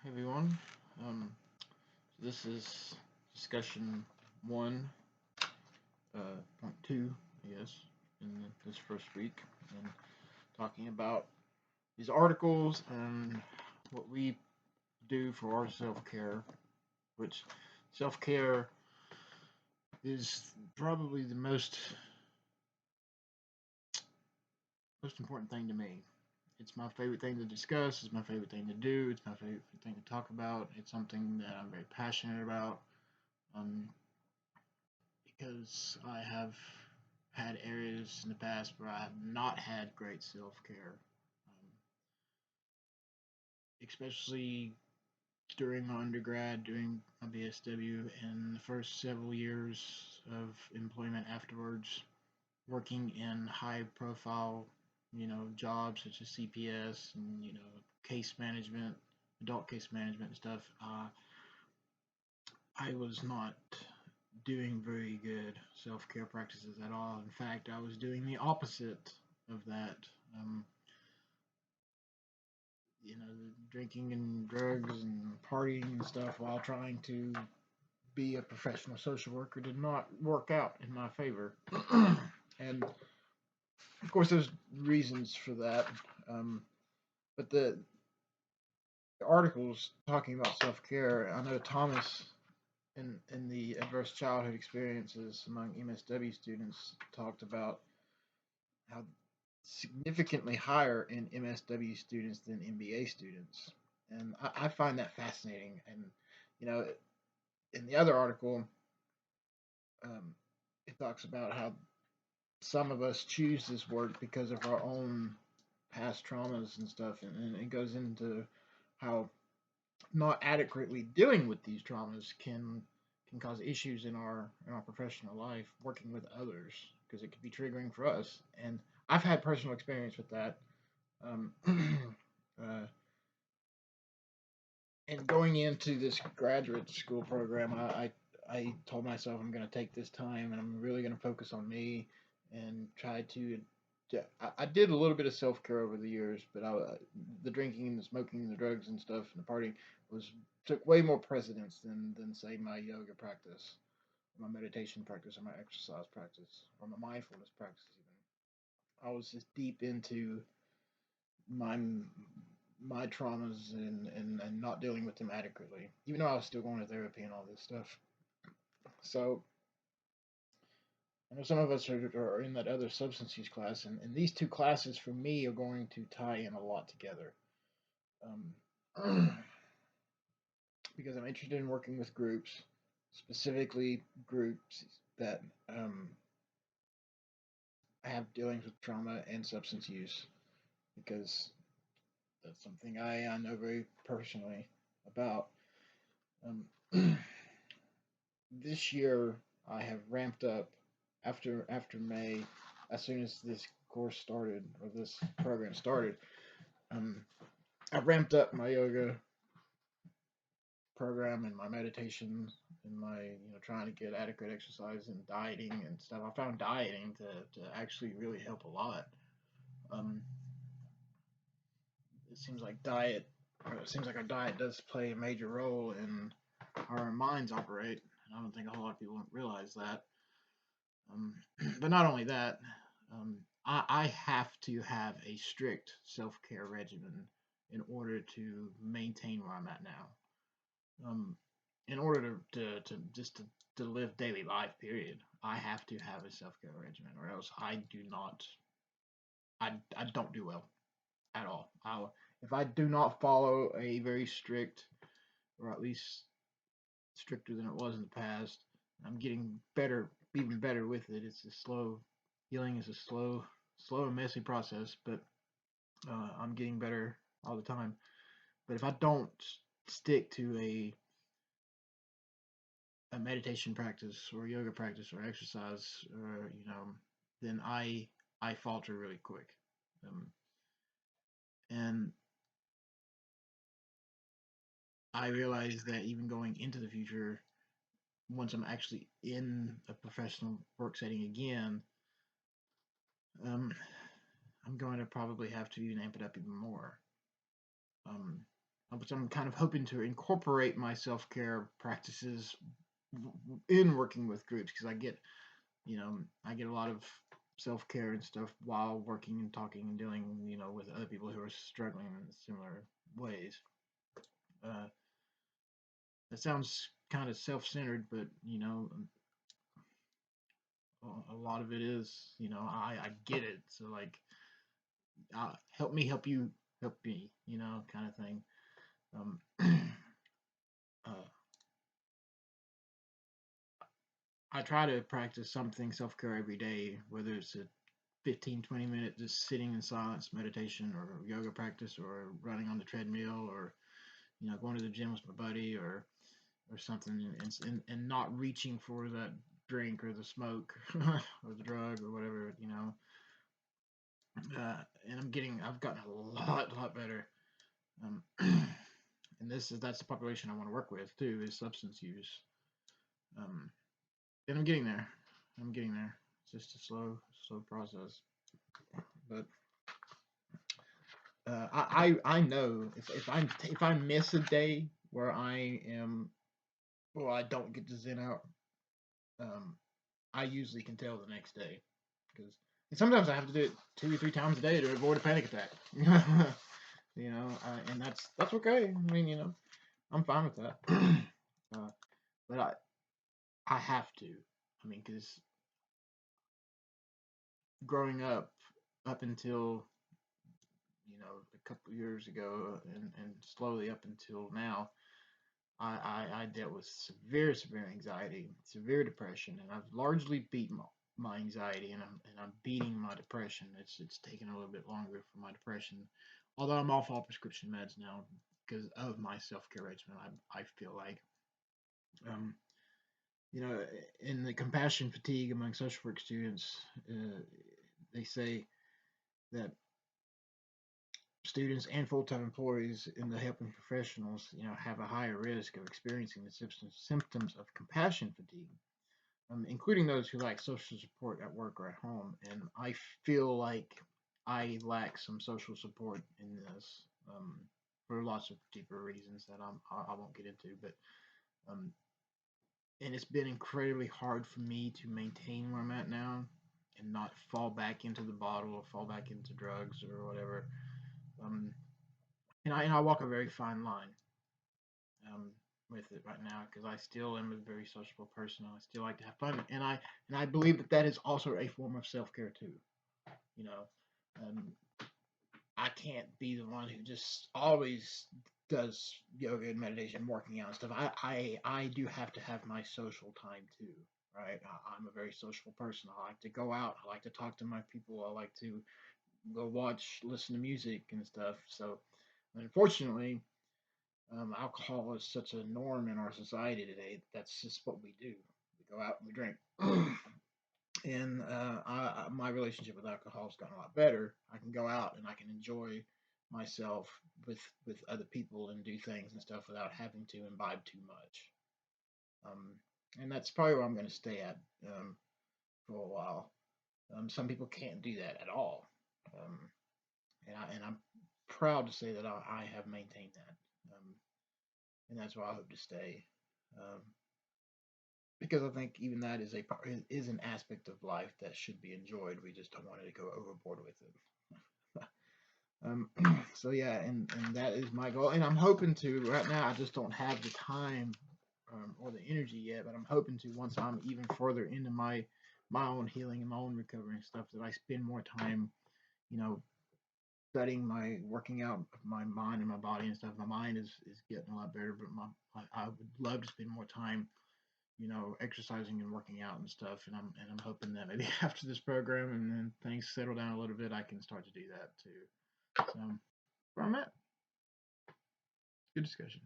Hey everyone. This is discussion one, point two, I guess, in this first week, and talking about these articles and what we do for our self care, which self care is probably the most important thing to me. It's my favorite thing to discuss. It's my favorite thing to do. It's my favorite thing to talk about. It's something that I'm very passionate about. Um, because I have had areas in the past where I have not had great self care, especially during my undergrad, during my BSW, and the first several years of employment afterwards, working in high profile, jobs such as CPS and, case management, adult case management and stuff. I was not doing very good self care practices at all. In fact, I was doing the opposite of that. Um, Drinking and drugs and partying and stuff while trying to be a professional social worker did not work out in my favor. And of course, there's reasons for that. Um, but the articles talking about self care, I know Thomas in the adverse childhood experiences among MSW students talked about how significantly higher in MSW students than MBA students. And I find that fascinating. And, you know, in the other article, um, it talks about how some of us choose this work because of our own past traumas and stuff. And it goes into how not adequately dealing with these traumas can cause issues in our professional life working with others because it could be triggering for us. And I've had personal experience with that. Um, uh, and going into this graduate school program, I told myself I'm going to take this time and I'm really going to focus on me and try to. I did a little bit of self care over the years, but the drinking and the smoking and the drugs and stuff and the partying was took way more precedence than say my yoga practice, my meditation practice, or my exercise practice, or my mindfulness practice. Even I was just deep into my my traumas and not dealing with them adequately, even though I was still going to therapy and all this stuff. So I know some of us are in that other substance use class, and these two classes for me are going to tie in a lot together. Um, because I'm interested in working with groups, specifically groups that have dealings with trauma and substance use, because that's something I know very personally about. Um, this year I have ramped up after May. As soon as this course started or this program started, um, I ramped up my yoga program and my meditation and my trying to get adequate exercise and dieting and stuff. I found dieting to actually really help a lot. Um, it seems like diet. It seems like our diet does play a major role in how our minds operate. I don't think a whole lot of people realize that. Um, but not only that, I have to have a strict self care regimen in order to maintain where I'm at now. In order to just to live daily life, period, I have to have a self care regimen, or else I do not, I don't do well at all. If I do not follow a very strict, or at least stricter than it was in the past, I'm getting better, even better with it. It's a slow healing is a slow and messy process, but I'm getting better all the time. But if I don't stick to a meditation practice or yoga practice or exercise, or then I falter really quick. Um, and I realize that even going into the future, once I'm actually in a professional work setting again, um, I'm going to probably have to even amp it up even more. Um, which I'm kind of hoping to incorporate my self-care practices in working with groups, because I get a lot of self-care and stuff while working and talking and dealing, with other people who are struggling in similar ways. Uh, that sounds kind of self-centered, but a lot of it is, I get it. So like, help me, help you, help me, kind of thing. Um, uh, I try to practice something self-care every day, whether it's a 15, 20 minute just sitting in silence meditation or yoga practice or running on the treadmill or, going to the gym with my buddy or something, and not reaching for that drink or the smoke or the drug or whatever, and I've gotten a lot better. Um, and that's the population I want to work with too, is substance use. Um, and I'm getting there. I'm getting there. It's just a slow process. But I know if I miss a day where I don't get the Zen out, um, I usually can tell the next day, because sometimes I have to do it 2 or 3 times a day to avoid a panic attack. And that's okay. I mean, I'm fine with that. But I have to. I mean, because growing up until a couple years ago, and slowly up until now, I dealt with severe anxiety, severe depression, and I've largely beaten my anxiety, and I'm beating my depression. It's taken a little bit longer for my depression, although I'm off all prescription meds now because of my self care regimen. I feel like, um, in the compassion fatigue among social work students, they say that students and full-time employees in the helping professionals, have a higher risk of experiencing the symptoms of compassion fatigue, including those who lack social support at work or at home. And I feel like I lack some social support in this, for lots of deeper reasons that I won't get into. But um, and it's been incredibly hard for me to maintain where I'm at now and not fall back into the bottle or fall back into drugs or whatever. Um, and I walk a very fine line, um, with it right now, because I still am a very sociable person. I still like to have fun, and I believe that is also a form of self care too. You know, um, I can't be the one who just always does yoga and meditation, working out and stuff. I do have to have my social time too, right? I'm a very sociable person. I like to go out. I like to talk to my people. I like to go watch, listen to music and stuff. So, unfortunately, alcohol is such a norm in our society today. That's just what we do. We go out and we drink. And my relationship with alcohol has gotten a lot better. I can go out and I can enjoy myself with other people and do things and stuff without having to imbibe too much. Um, and that's probably where I'm going to stay at, for a while. Some people can't do that at all, um, and I'm proud to say that I have maintained that, and that's where I hope to stay. Um, because I think even that is an aspect of life that should be enjoyed. We just don't want to go overboard with it. So yeah, and that is my goal, and I'm hoping to. Right now, I just don't have the time, or the energy yet, but I'm hoping to, once I'm even further into my own healing and my own recovery and stuff, that I spend more time, you know, studying my working out my mind and my body and stuff. My mind is getting a lot better, but I would love to spend more time, exercising and working out and stuff. And I'm hoping that maybe after this program and then things settle down a little bit, I can start to do that too. So where I'm at. Good discussion.